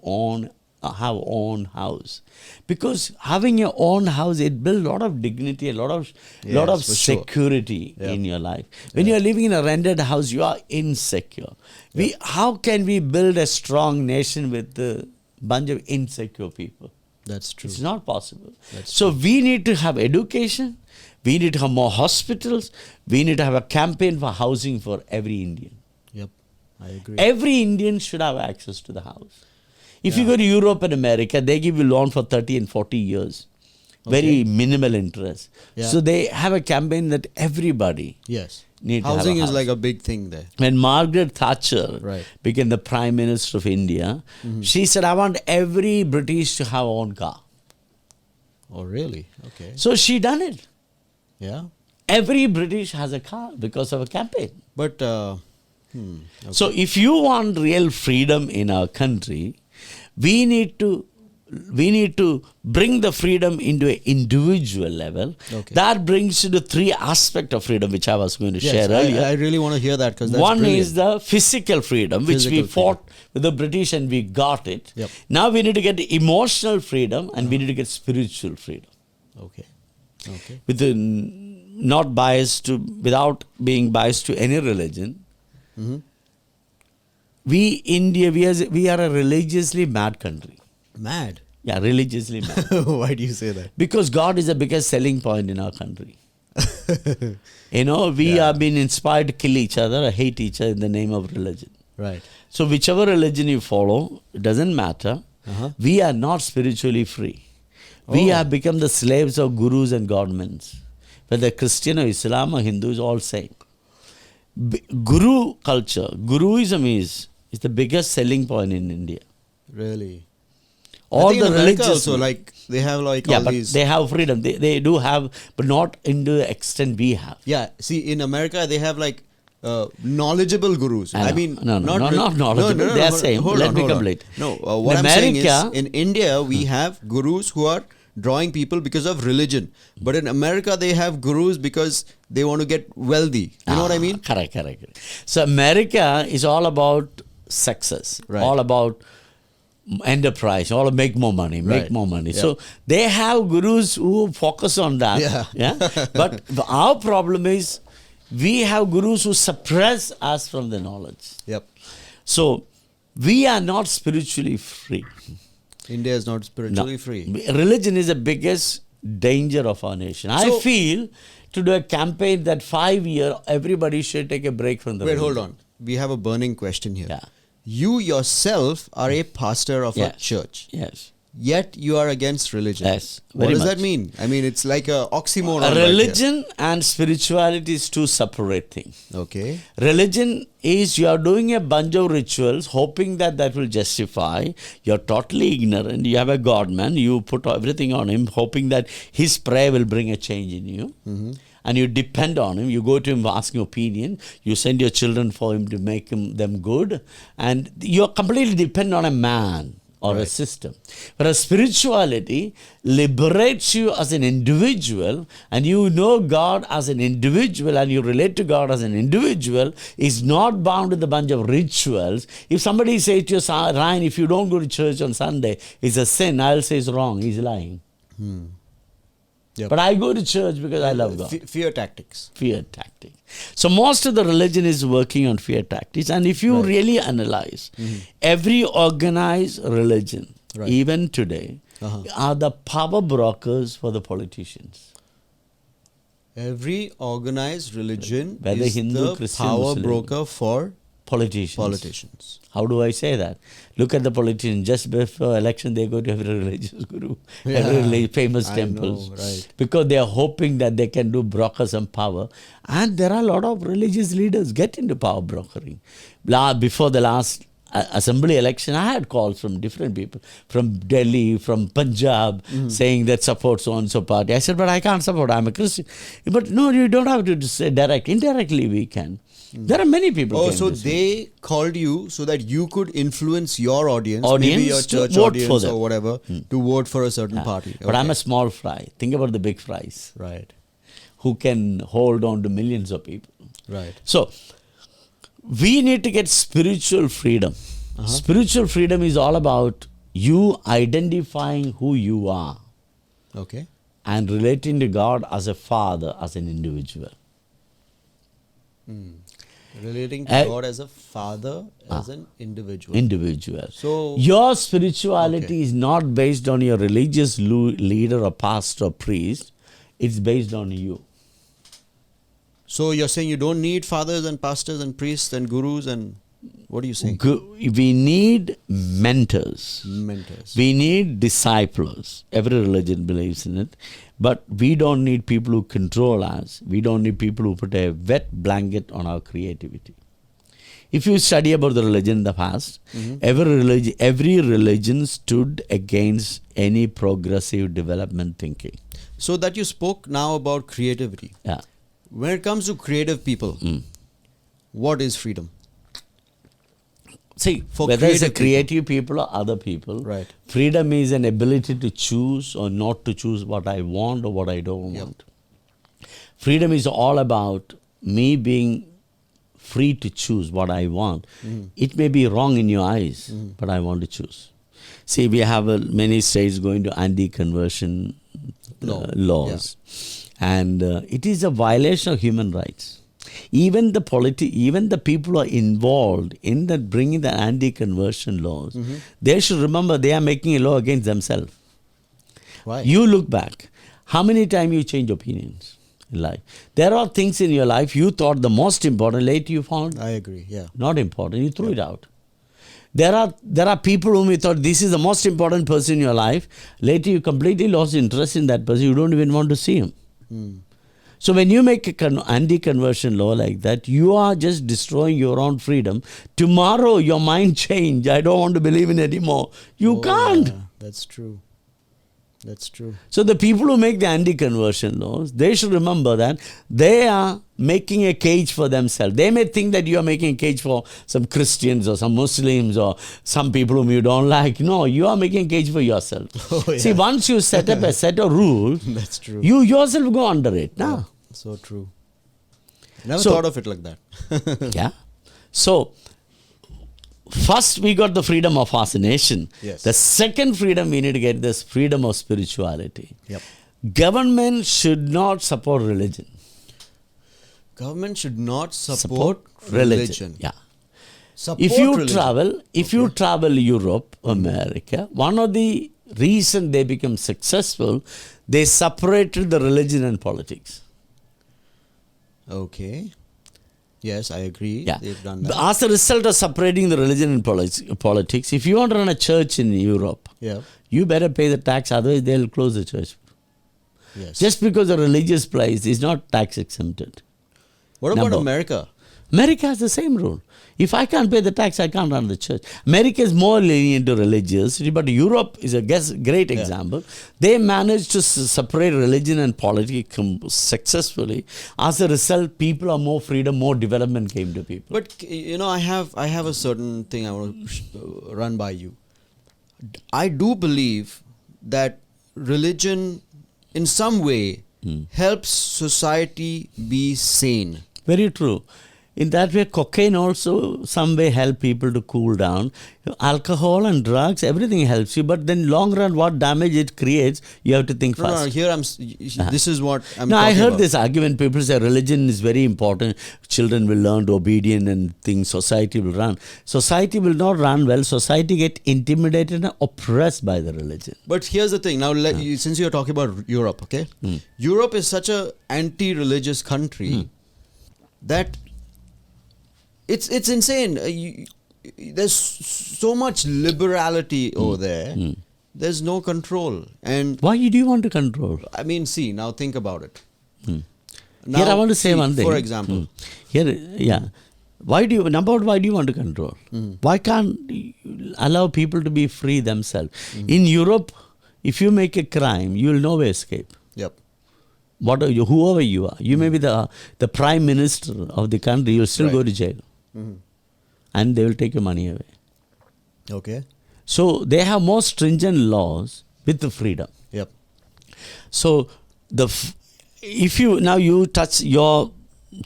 have own house. Because having your own house, it builds a lot of dignity, a lot of security in your life. When you are living in a rented house, you are insecure. How can we build a strong nation with a bunch of insecure people? That's true. It's not possible. That's so we need to have education. We need to have more hospitals. We need to have a campaign for housing for every Indian. Yep, I agree. Every Indian should have access to the house. If you go to Europe and America, they give you loan for 30 and 40 years. very minimal interest. Yeah. So they have a campaign that everybody Yes. need to have Housing a is house. like a big thing there. When Margaret Thatcher Right. became the Prime Minister of India, she said, I want every British to have own car. Oh, really? Okay. So she done it. Yeah. Every British has a car because of a campaign. But, okay. So if you want real freedom in our country, we need to bring the freedom into an individual level. Okay. That brings you to three aspects of freedom, which I was going to Yes, share earlier. I really want to hear that because that's One brilliant. is the physical freedom, which we Physical fought with the British and we got it. Yep. Now we need to get emotional freedom and we need to get spiritual freedom. Okay. Okay. With not biased to, without being biased to any religion. Mm-hmm. We are a religiously mad country. Mad. Yeah, religiously mad. Why do you say that? Because God is the biggest selling point in our country. We have been inspired to kill each other or hate each other in the name of religion. Right. So whichever religion you follow, it doesn't matter. We are not spiritually free. We have become the slaves of gurus and governments. Whether Christian or Islam or Hindu is all same. Guru culture, Guruism is the biggest selling point in India. Really? All I think the in America religious also, like, they have like yeah, all but these... they have freedom. They do have, but not in the extent we have. Yeah, see, in America, they have like knowledgeable gurus. I know. mean, No, not knowledgeable. They are same. Let me hold on. complete. No, In what I'm saying is, America- in India, we have gurus who are drawing people because of religion. But in America, they have gurus because they want to get wealthy. You know what I mean? Correct. So America is all about success, Right. all about enterprise, all make more money, make Right. more money. Yeah. So they have gurus who focus on that. Yeah. But our problem is we have gurus who suppress us from the knowledge. Yep. So we are not spiritually free. India is not spiritually No. free. Religion is the biggest danger of our nation. I So- feel to do a campaign that 5 year everybody should take a break from the Wait, religion. hold on. We have a burning question here. Yeah. You yourself are a pastor of a Yes. church. Yes. Yet you are against religion. Yes, What very does that much. mean? I mean, it's like a oxymoron. A right here. religion and spirituality is two separate things. Okay. Religion is you are doing a bunch of rituals hoping that will justify. You're totally ignorant. You have a God man. You put everything on him hoping that his prayer will bring a change in you. And you depend on him. You go to him asking opinion. You send your children for him to make them good. And you're completely dependent on a man or a system. Whereas spirituality liberates you as an individual, and you know God as an individual and you relate to God as an individual, is not bound with a bunch of rituals. If somebody says to you, Ryan, if you don't go to church on Sunday, it's a sin, I'll say it's wrong. He's lying. Yep. But I go to church because I love God. Fear tactics. Fear tactic. So most of the religion is working on fear tactics. And if you really analyze, every organized religion, Right. even today, are the power brokers for the politicians. Every organized religion Whether is Hindu, the Christian, power Muslim. broker for Politicians. How do I say that? Look at the politicians. Just before election, they go to every religious guru, every famous I temples. know, right. Because they are hoping that they can do brokers and power. And there are a lot of religious leaders get into power brokering. Before the last assembly election, I had calls from different people, from Delhi, from Punjab, saying that support so-and-so party. I said, but I can't support, I'm a Christian. But no, you don't have to say direct. Indirectly we can. There are many people. Oh, came so this way. they called you so that you could influence your audience, maybe Audience your to church vote audience for them. or whatever, to vote for a certain party. But I'm Okay. a small fry. Think about the big fries Right, who can hold on to millions of people. right. So, we need to get spiritual freedom. Spiritual freedom is all about you identifying who you are Okay. and relating to God as a father, as an individual. Relating to Uh, God as a father, as an individual. Individual. So- your spirituality Okay. is not based on your religious leader or pastor or priest. It's based on you. So you're saying you don't need fathers and pastors and priests and gurus and What do you say? We need mentors. Mentors. We need disciples. Every religion believes in it. But we don't need people who control us. We don't need people who put a wet blanket on our creativity. If you study about the religion in the past, every religion stood against any progressive development thinking. So that you spoke now about creativity. Yeah. When it comes to creative people, what is freedom? See, For whether it's a creative creative people or other people, Right. freedom is an ability to choose or not to choose what I want or what I don't want. Freedom is all about me being free to choose what I want. It may be wrong in your eyes, but I want to choose. See, we have many states going to anti-conversion laws. And it is a violation of human rights. Even the people who are involved in that bringing the anti-conversion laws, they should remember they are making a law against themselves. Why? You look back, how many times you change opinions in life? There are things in your life you thought the most important, later you found I agree, yeah. not important, you threw it out. There are people whom you thought this is the most important person in your life, later you completely lost interest in that person, you don't even want to see him. So when you make an anti-conversion law like that, you are just destroying your own freedom. Tomorrow your mind change. I don't want to believe in it anymore. You can't. Yeah, that's true. That's true. So the people who make the anti-conversion laws, they should remember that they are making a cage for themselves. They may think that you are making a cage for some Christians or some Muslims or some people whom you don't like. No, you are making a cage for yourself. Oh, yeah. See, once you set up a set of rules, That's true. you yourself go under it. Nah. Yeah, so true. Never So- thought of it like that. Yeah. So, first we got the freedom of fascination. Yes. The second freedom we need to get is freedom of spirituality. Yep. Government should not support religion. Government should not support religion. Yeah. Support If you religion. travel Europe, America, one of the reasons they become successful, they separated the religion and politics. Okay. Yes, I agree. Yeah. They've done that. As a result of separating the religion and politics, if you want to run a church in Europe, Yeah. you better pay the tax, otherwise they'll close the church. Yes. Just because a religious place is not tax exempted. What about Number- America? America has the same rule. If I can't pay the tax, I can't run the church. America is more lenient to religiosity, but Europe is a great example. They managed to separate religion and politics successfully. As a result, people are more freedom, more development came to people. But you know, I have a certain thing I want to run by you. I do believe that religion, in some way, helps society be sane. Very true. In that way, cocaine also some way help people to cool down. Alcohol and drugs, everything helps you. But then long run, what damage it creates, you have to think No, fast. here this is what I'm No, I talking heard about. this argument. People say religion is very important. Children will learn to obedience and things. Society will run. Society will not run well. Society get intimidated and oppressed by the religion. But here's the thing. Now, since you're talking about Europe, okay? Europe is such a anti-religious country that it's insane. There's so much liberality over there. There's no control. And Why do you want to control? I mean, see, now think about it. Here I want to say one thing. For example. Why do you want to control? Why can't you allow people to be free themselves? In Europe, if you make a crime, you will never escape. Yep. Whoever you are, you may be the prime minister of the country, you'll still go to jail. And they will take your money away. Okay. So they have more stringent laws with the freedom. Yep. So if you touch your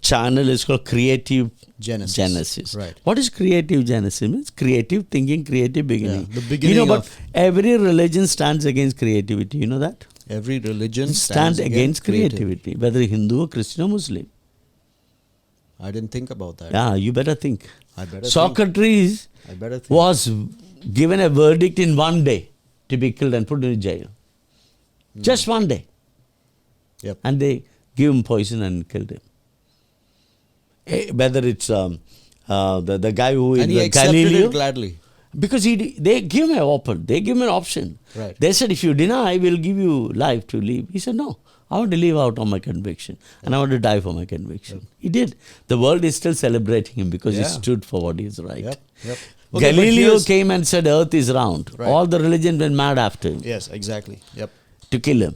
channel is called Creative Genesis. Right. What is Creative Genesis? It means creative thinking, creative beginning. Yeah, the beginning but of- every religion stands against creativity. You know that? Every religion Stands against creativity, whether Hindu or Christian or Muslim. I didn't think about that. Yeah, you better think. I better Socrates I better think. was given a verdict in one day to be killed and put in jail. Just one day. Yep. And they give him poison and killed him. Whether it's the guy who And in he the accepted Galileo. it gladly. Because they give him an option. They give him an option. Right. They said, if you deny, we'll give you life to live. He said, no, I want to live out on my conviction. And I want to die for my conviction. He did. The world is still celebrating him because he Yeah. stood for what is right. Yep. Okay, but Galileo here's- came and said earth is round. Right. All the religions went mad after him Yes, exactly. Yep. to kill him.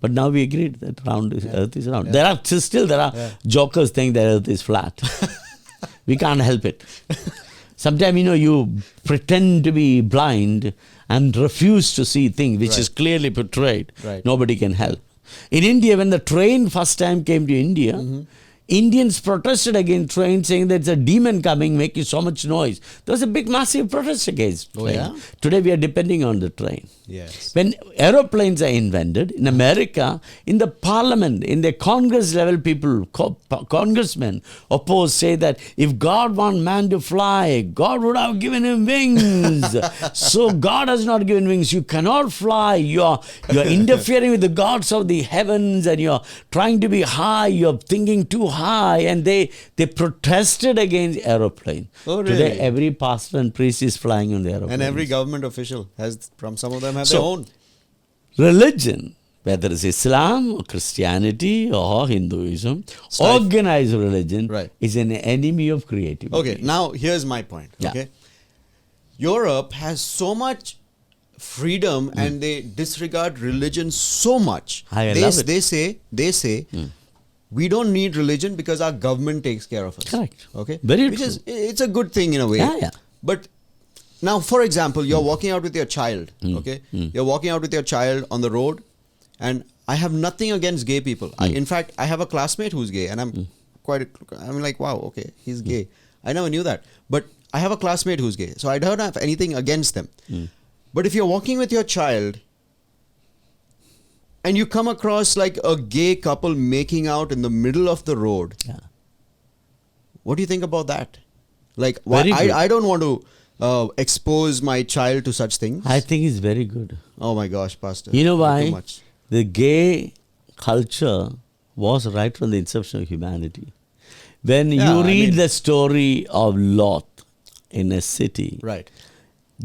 But now we agreed that earth is round. Yeah. There are jokers think that earth is flat. We can't help it. Sometimes, you pretend to be blind and refuse to see things which is clearly portrayed. Right. Nobody can help. In India, when the train first time came to India, Indians protested against train, saying that it's a demon coming, making so much noise. There was a big, massive protest against train. Yeah? Today, we are depending on the train. Yes. When aeroplanes are invented, in America, in the parliament, in the Congress level, people, congressmen oppose, say that if God wants man to fly, God would have given him wings. So God has not given wings. You cannot fly. You're interfering with the gods of the heavens, and you're trying to be high. You're thinking too high. And they protested against aeroplane. Oh, Today, really? every pastor and priest is flying on the aeroplane. And every government official has, from some of them have their own. Religion, whether it's Islam or Christianity or Hinduism, organized religion Right. is an enemy of creativity. Okay, now here's my point. Yeah. Okay, Europe has so much freedom and they disregard religion so much. I they, love it. They say we don't need religion because our government takes care of us. Correct. Okay, Very which true. is it's a good thing in a way. Yeah. But now, for example, you're walking out with your child. Okay, you're walking out with your child on the road, and I have nothing against gay people. In fact, I have a classmate who's gay, and I'm like, wow, okay, he's gay. I never knew that. But I have a classmate who's gay, so I don't have anything against them. But if you're walking with your child and you come across like a gay couple making out in the middle of the road, what do you think about that? Like, Very good. I don't want to expose my child to such things. I think it's very good. Oh my gosh, Pastor. You know Too why? much. The gay culture was right from the inception of humanity. When you read the story of Lot in a city, Right.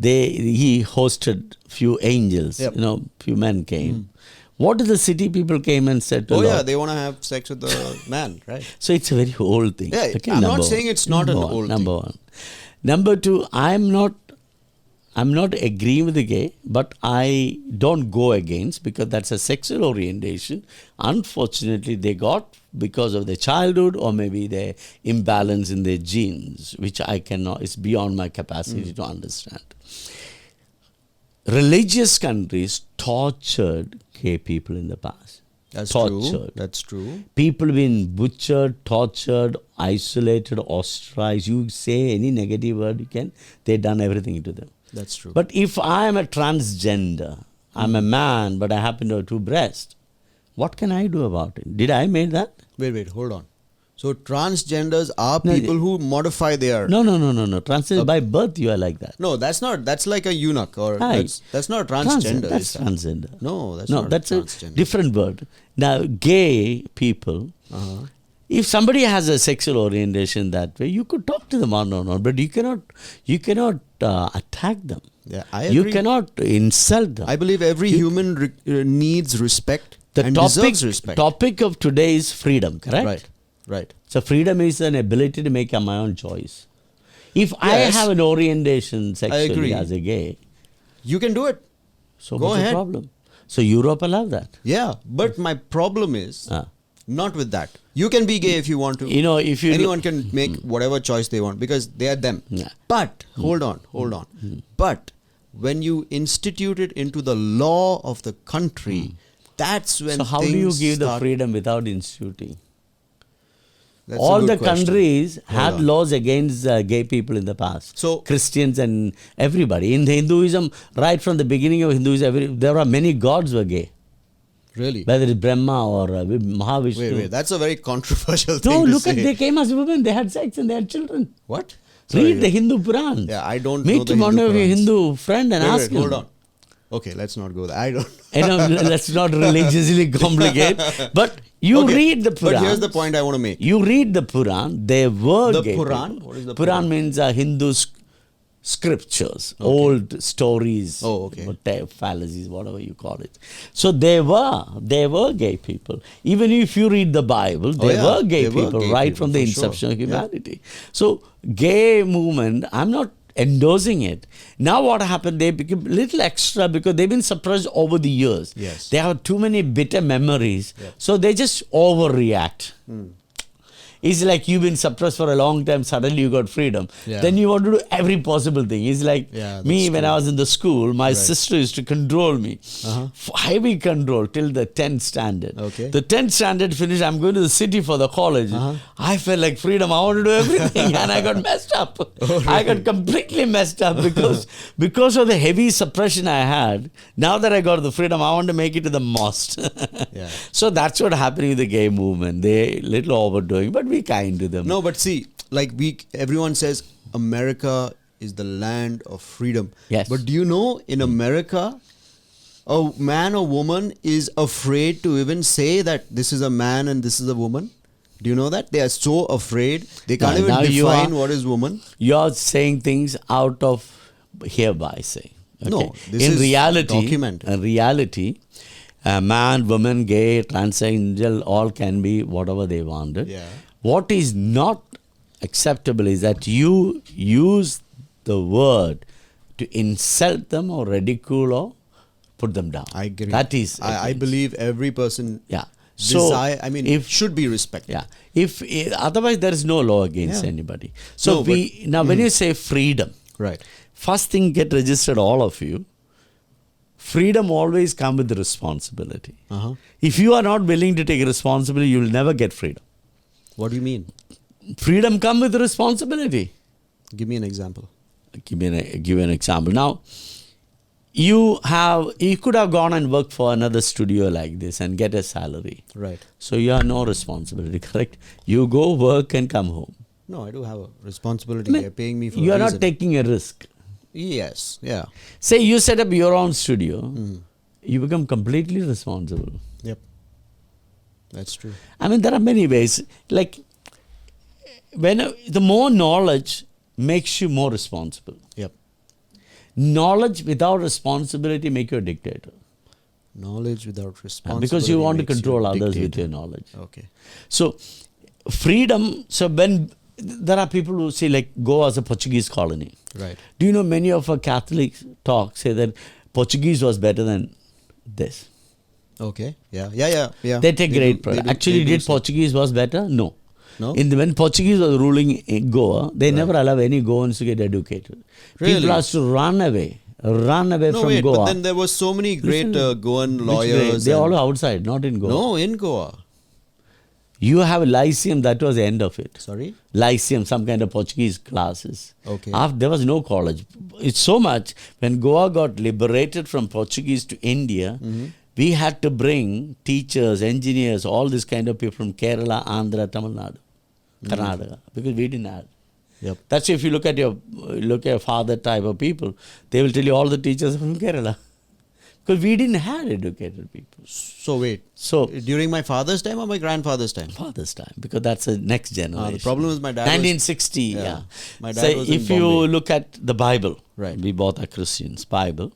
he hosted few angels, Yep. few men came. What did the city people came and said to Oh Lot? yeah, they want to have sex with the man, right? So it's a very old thing. Yeah, Okay, I'm number not saying one. it's not an Number one, old Number one. Number two, I'm not agreeing with the gay, but I don't go against, because that's a sexual orientation. Unfortunately, they got because of their childhood or maybe their imbalance in their genes, which I cannot, it's beyond my capacity to understand. Religious countries tortured gay people in the past. That's tortured. true. That's true. People been butchered, tortured, isolated, ostracized. You say any negative word you can, they done everything to them. That's true. But if I am a transgender, I'm a man, but I happen to have two breasts, what can I do about it? Did I make that? Wait, hold on. So transgenders are people who modify their... No. Transgender by birth you are like that. No, that's not. That's like a eunuch, or Right. that's not transgender. That's is that? transgender. No, that's No, not that's transgender. a different word. Now, gay people, if somebody has a sexual orientation that way, you could talk to them on, but you cannot attack them. Yeah, I You agree. cannot insult them. I believe every human needs respect and deserves respect. topic of today is freedom, correct? Right. So freedom is an ability to make my own choice. If I Yes. have an orientation sexually agree. as a gay, You can do it. so Go what's ahead. the problem? So Europe allow that. Yeah, but my problem is Ah. not with that. You can be gay if you want to. If you Anyone can make whatever choice they want because they are them. Yeah. But hold on. But when you institute it into the law of the country, that's when So how do you things give the start- freedom without instituting? That's a All good the question. countries had on. laws against gay people in the past. So- Christians and everybody. In the Hinduism, right from the beginning of Hinduism, there are many gods were gay. Really? Whether it's Brahma or Mahavishnu. Wait. That's a very controversial thing No, to look say. they came as women, they had sex and they had children. What? Read the Hindu Puran. Yeah, I don't know Meet the one Hindu of your Purans. Hindu friend and ask him. Hold on. Okay, let's not go there. I don't. Let's not religiously complicate. But you Okay, read the Puran. But here's the point I want to make. You read the Puran. There were The gay Puran? people. What is the Puran Puran? means Hindu scriptures, old stories, Oh, okay. fallacies, whatever you call it. So there were gay people. Even if you read the Bible, there were gay people right from the inception of humanity. So gay movement, I'm not endorsing it. Now what happened, they became a little extra because they've been suppressed over the years. Yes. They have too many bitter memories. So they just overreact. It's like you've been suppressed for a long time, suddenly you got freedom. Yeah. Then you want to do every possible thing. It's like me when I was in the school, my sister used to control me. Heavy control till the 10th standard. Okay. The 10th standard finished, I'm going to the city for the college. I felt like freedom, I want to do everything and I got messed up. I got completely messed up because of the heavy suppression I had. Now that I got the freedom, I want to make it to the most. So that's what happened with the gay movement. They little overdoing, but be kind to them. No, but see, like everyone says America is the land of freedom. Yes. But do you know in America, a man or woman is afraid to even say that this is a man and this is a woman? Do you know that? They are so afraid. They can't even define what is woman. You're saying things out of hereby saying. Okay? No, this is documented. In reality, man, woman, gay, transgender, all can be whatever they wanted. Yeah. What is not acceptable is that you use the word to insult them or ridicule or put them down. I agree. That is, I believe every person should be respected. Yeah. If otherwise there is no law against anybody. So when you say freedom, right? First thing, get registered, all of you. Freedom always comes with responsibility. If you are not willing to take responsibility, you will never get freedom. What do you mean? Freedom comes with responsibility. Give me an example. Give you an example. Now, you could have gone and worked for another studio like this and get a salary. Right. So you have no responsibility, correct? You go work and come home. No, I do have a responsibility. They're paying me for you a are reason. not taking a risk. Yes, yeah. Say you set up your own studio, you become completely responsible. Yep. That's true. I mean, there are many ways. Like, the more knowledge makes you more responsible. Yep. Knowledge without responsibility make you a dictator. Knowledge without responsibility. Because you want to makes control you a others dictator. with your knowledge. Okay. So, freedom, so when there are people who say like Goa as a Portuguese colony. Right. Do you know many of our Catholics say that Portuguese was better than this? Okay. Yeah. They take great pride. Actually, did Portuguese was better? No. No? When Portuguese was ruling in Goa, they never allow any Goans to get educated. Really? People has to run away from Goa. But then there were so many great Goan lawyers. They all outside, not in Goa. No, in Goa. You have a Lyceum, that was the end of it. Sorry? Lyceum, some kind of Portuguese classes. Okay. There was no college. It's so much, when Goa got liberated from Portuguese to India, we had to bring teachers, engineers, all this kind of people from Kerala, Andhra, Tamil Nadu, Karnataka, because we didn't have. Yep. That's if you look at your father type of people, they will tell you all the teachers are from Kerala. Because we didn't have educated people. So wait. So during my father's time or my grandfather's time? Father's time, because that's the next generation. The problem is my dad 1960, yeah. My dad so was in if you Bombay. look at the Bible, Right. We both are Christians, Bible.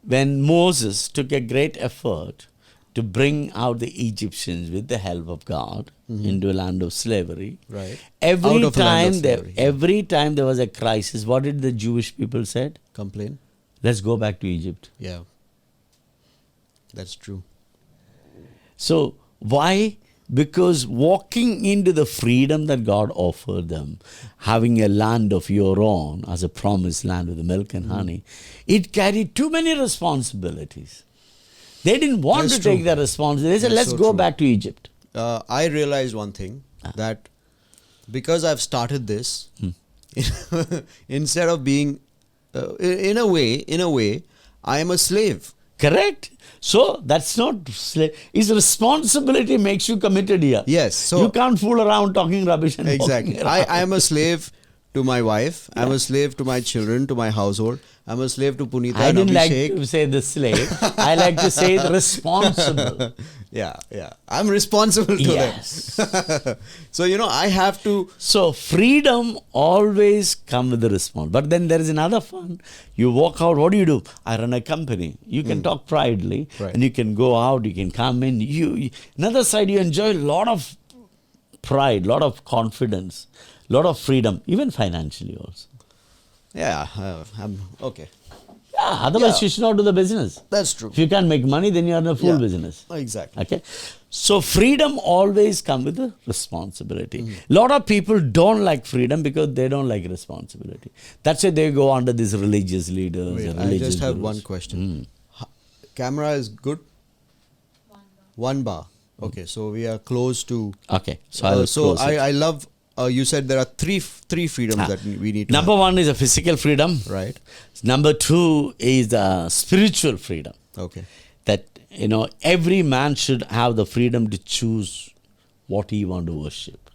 When Moses took a great effort to bring out the Egyptians with the help of God into a land of slavery, Right. every Out of a land of time slavery, every time there was a crisis, what did the Jewish people said? Complain? Let's go back to Egypt. Yeah. That's true. So why? Because walking into the freedom that God offered them, having a land of your own as a promised land with the milk and honey, it carried too many responsibilities. They didn't want That's to take true. that responsibility. They said, That's let's so go true. back to Egypt. I realized one thing, that because I've started this, instead of being, in a way, I am a slave. Correct? So that's not slave. It's responsibility makes you committed here. Yes. So you can't fool around talking rubbish and exactly. walking around. I am a slave to my wife. I'm a slave to my children, to my household. I'm a slave to Punita I and didn't like Abhishek. to say the slave. I like to say responsible. Yeah. I'm responsible to Yes. them. So, I have to... So freedom always come with the response. But then there is another fun. You walk out, what do? I run a company. You can talk proudly, Right. and you can go out, you can come in. Another side, you enjoy a lot of pride, lot of confidence, lot of freedom, even financially also. Yeah, I'm... Okay. Yeah, otherwise Yeah. you should not do the business. That's true. If you can't make money, then you are in a full Yeah. business. Exactly. Okay, so freedom always comes with a responsibility. Lot of people don't like freedom because they don't like responsibility. That's why they go under these religious leaders. Wait, and I religious just have gurus. one question. Camera is good? 1 bar. Okay, so we are close to... Okay, so I'll close it. I love... you said there are three freedoms that we need to Number have. one is a physical freedom. Right. Number two is the spiritual freedom. Okay. That, every man should have the freedom to choose what he want to worship.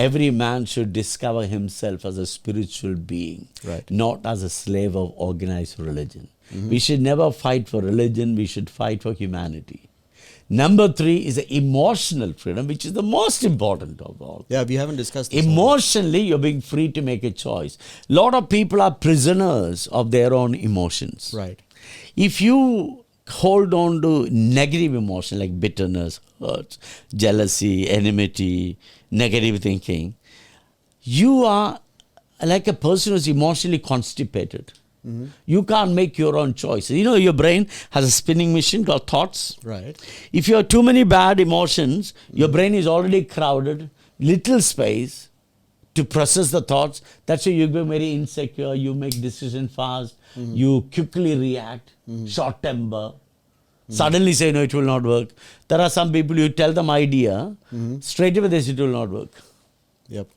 Every man should discover himself as a spiritual being, Right. not as a slave of organized religion. We should never fight for religion, we should fight for humanity. Number three is the emotional freedom, which is the most important of all. Yeah, we haven't discussed this. Emotionally, you're being free to make a choice. A lot of people are prisoners of their own emotions. Right. If you hold on to negative emotion like bitterness, hurt, jealousy, enmity, negative thinking, you are like a person who's emotionally constipated. You can't make your own choices. Your brain has a spinning machine called thoughts. Right. If you have too many bad emotions, your brain is already crowded, little space to process the thoughts. That's why you become very insecure, you make decisions fast, you quickly react, short temper, suddenly say, no, it will not work. There are some people, you tell them idea, straight away they say it will not work. Yep.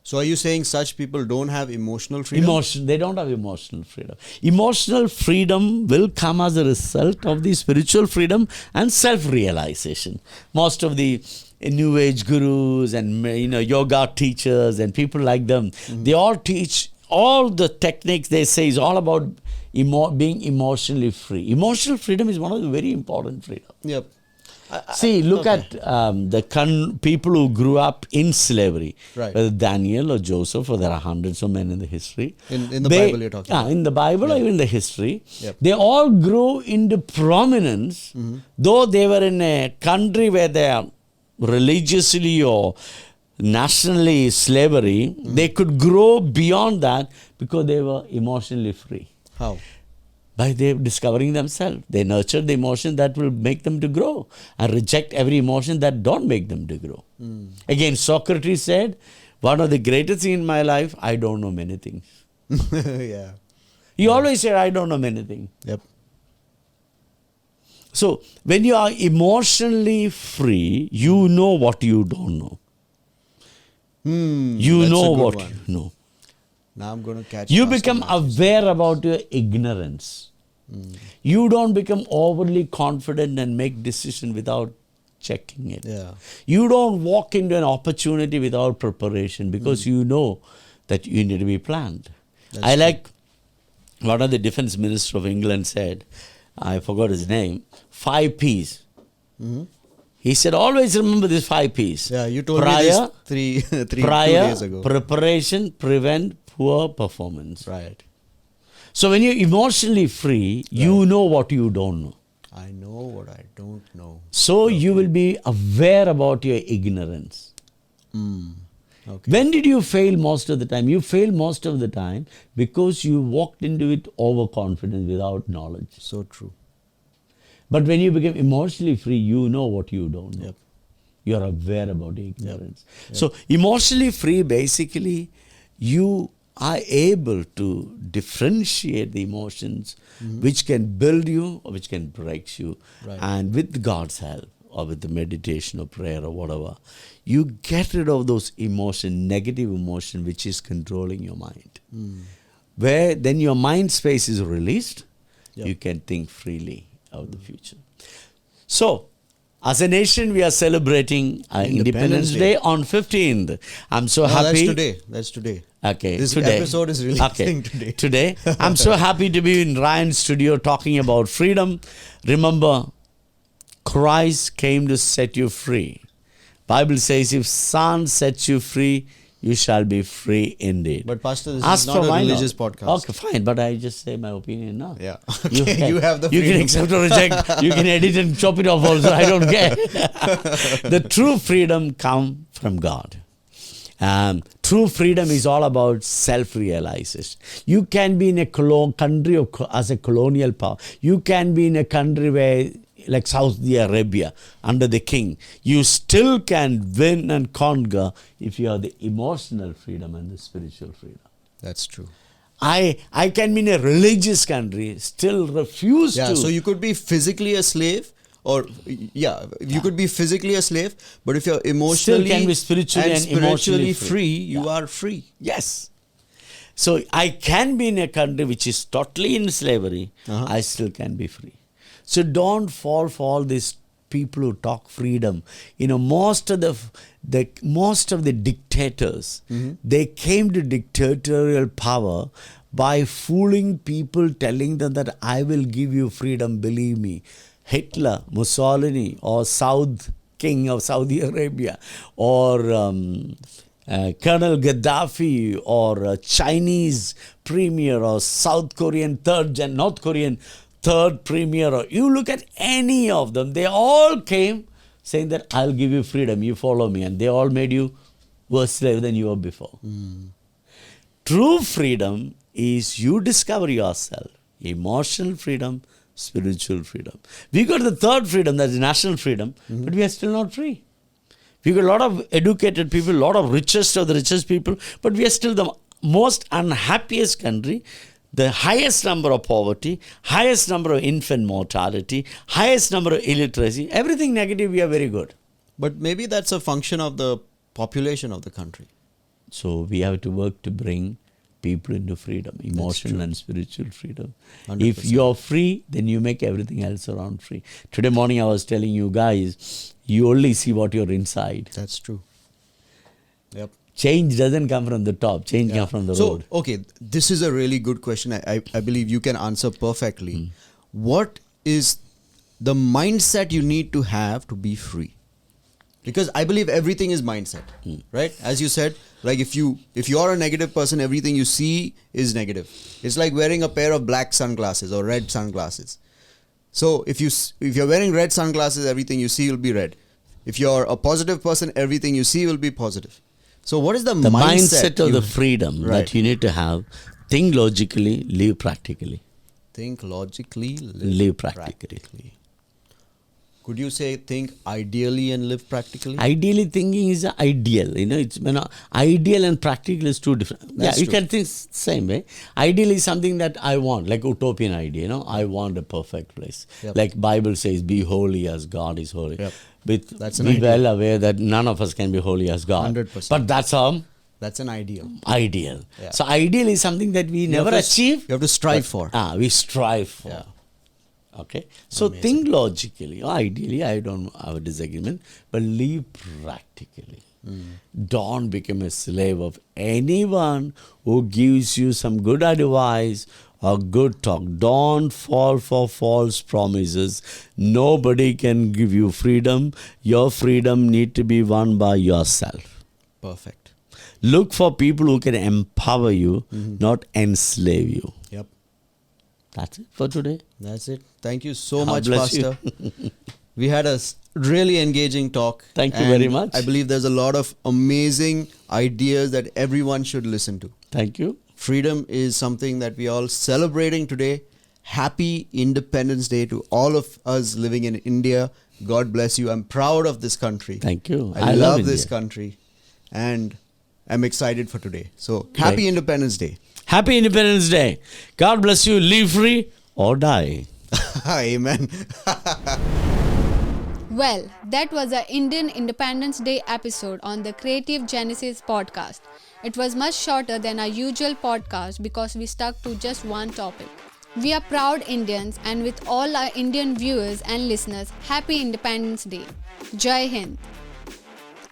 So are you saying such people don't have emotional freedom? They don't have emotional freedom. Emotional freedom will come as a result of the spiritual freedom and self-realization. Most of the New Age gurus and yoga teachers and people like them, they all teach all the techniques. They say is all about being emotionally free. Emotional freedom is one of the very important freedom. Yep. See, look at the people who grew up in slavery, Right. whether Daniel or Joseph, or there are hundreds of men in the history. In the Bible you're talking about. In the Bible or even the history, Yep. they all grew into prominence, though they were in a country where they are religiously or nationally slavery, they could grow beyond that because they were emotionally free. How? By they discovering themselves. They nurture the emotion that will make them to grow and reject every emotion that don't make them to grow. Again, Socrates said, one of the greatest things in my life, I don't know many things. Yeah. He always said, I don't know many things. Yep. So, when you are emotionally free, you know what you don't know. You that's know a good what one. you know. Now I'm going to catch You customers. become aware about your ignorance. You don't become overly confident and make decision without checking it. Yeah. You don't walk into an opportunity without preparation because you know that you need to be planned. That's I true. like one of the defense minister of England said, I forgot his name, 5 P's. He said, always remember these 5 P's. Yeah, you told me this two days ago. Preparation, prevent, poor performance. Right. So when you're emotionally free, you know what you don't know. I know what I don't know. So you will be aware about your ignorance. Okay. When did you fail most of the time? You fail most of the time because you walked into it overconfident without knowledge. So true. But when you become emotionally free, you know what you don't know. Yep. You are aware about the ignorance. So emotionally free, basically, you are able to differentiate the emotions which can build you or which can break you. Right. And with God's help or with the meditation or prayer or whatever, you get rid of those negative emotion which is controlling your mind. Where then your mind space is released, Yep. you can think freely of the future. So, As a nation, we are celebrating Independence Day on 15th. I'm so happy. That's today. Okay, This today. episode is releasing today. Today. I'm so happy to be in Ryan's studio talking about freedom. Remember, Christ came to set you free. Bible says, if Son sets you free, you shall be free indeed. But Pastor, this is not a religious podcast. Okay, fine. But I just say my opinion now. Yeah. Okay, you have the You freedom. can accept or reject. You can edit and chop it off also. I don't care. The true freedom comes from God. True freedom is all about self-realization. You can be in a country as a colonial power. You can be in a country where, like Saudi Arabia, under the king. You still can win and conquer if you have the emotional freedom and the spiritual freedom. That's true. I can be in a religious country, still refuse to. Yeah, so you could be physically a slave, you could be physically a slave, but if you're emotionally Still can be spiritually and emotionally free, you are free. Yes. So I can be in a country which is totally in slavery. I still can be free. So don't fall for all these people who talk freedom. You know, most of the dictators, they came to dictatorial power by fooling people, telling them that I will give you freedom, believe me. Hitler, Mussolini, or King of Saudi Arabia, or Colonel Gaddafi, or Chinese premier, or North Korean third premier, or you look at any of them, they all came saying that I'll give you freedom, you follow me, and they all made you worse slave than you were before. True freedom is you discover yourself, emotional freedom, spiritual freedom. We got the third freedom, that's national freedom, but we are still not free. We got a lot of educated people, a lot of richest of the richest people, but we are still the most unhappiest country, the highest number of poverty, highest number of infant mortality, highest number of illiteracy, everything negative, we are very good. But maybe that's a function of the population of the country. So we have to work to bring people into freedom, emotional and spiritual freedom. 100%. If you're free, then you make everything else around free. Today morning I was telling you guys, you only see what you're inside. That's true. Yep. Change doesn't come from the top, change comes from the road. So, okay, this is a really good question. I believe you can answer perfectly. What is the mindset you need to have to be free? Because I believe everything is mindset, right? As you said, like if you're a negative person, everything you see is negative. It's like wearing a pair of black sunglasses or red sunglasses. So if you're wearing red sunglasses, everything you see will be red. If you're a positive person, everything you see will be positive. So what is the mindset of the freedom that you need to have? Think logically, live practically. Think logically, live practically. Could you say think ideally and live practically? Ideally thinking is ideal. You know, it's ideal and practical is two different. That's you true. can think same way. Ideal is something that I want, like utopian idea. You know, I want a perfect place. Yep. Like Bible says, be holy as God is holy. Yep. That's an be ideal. well aware that none of us can be holy as God. 100%. But that's That's an ideal. ideal. Yeah. So ideal is something that we never achieve. You have to strive for. We strive for. Yeah. Okay, so think logically. Ideally, I don't have a disagreement, but live practically. Don't become a slave of anyone who gives you some good advice or good talk. Don't fall for false promises. Nobody can give you freedom. Your freedom need to be won by yourself. Perfect. Look for people who can empower you, not enslave you. Yep. That's it for today. That's it. Thank you so God much, bless you. Pastor. We had a really engaging talk. Thank you very and much. I believe there's a lot of amazing ideas that everyone should listen to. Thank you. Freedom is something that we are all celebrating today. Happy Independence Day to all of us living in India. God bless you. I'm proud of this country. Thank you. I love India. this country. And I'm excited for today. So, happy Independence Day. Happy Independence Day. God bless you. Live free or die. Amen. Well, that was our Indian Independence Day episode on the Creative Genesis podcast. It was much shorter than our usual podcast because we stuck to just one topic. We are proud Indians, and with all our Indian viewers and listeners, Happy Independence Day. Jai Hind.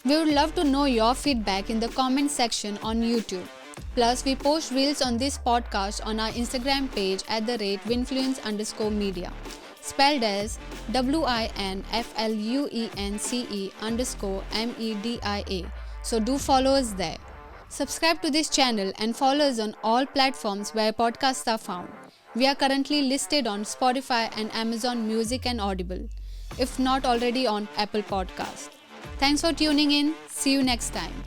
We would love to know your feedback in the comment section on YouTube. Plus, we post reels on this podcast on our Instagram page @winfluence_media, spelled as WINFLUENCE_MEDIA. So do follow us there. Subscribe to this channel and follow us on all platforms where podcasts are found. We are currently listed on Spotify and Amazon Music and Audible, if not already on Apple Podcasts. Thanks for tuning in. See you next time.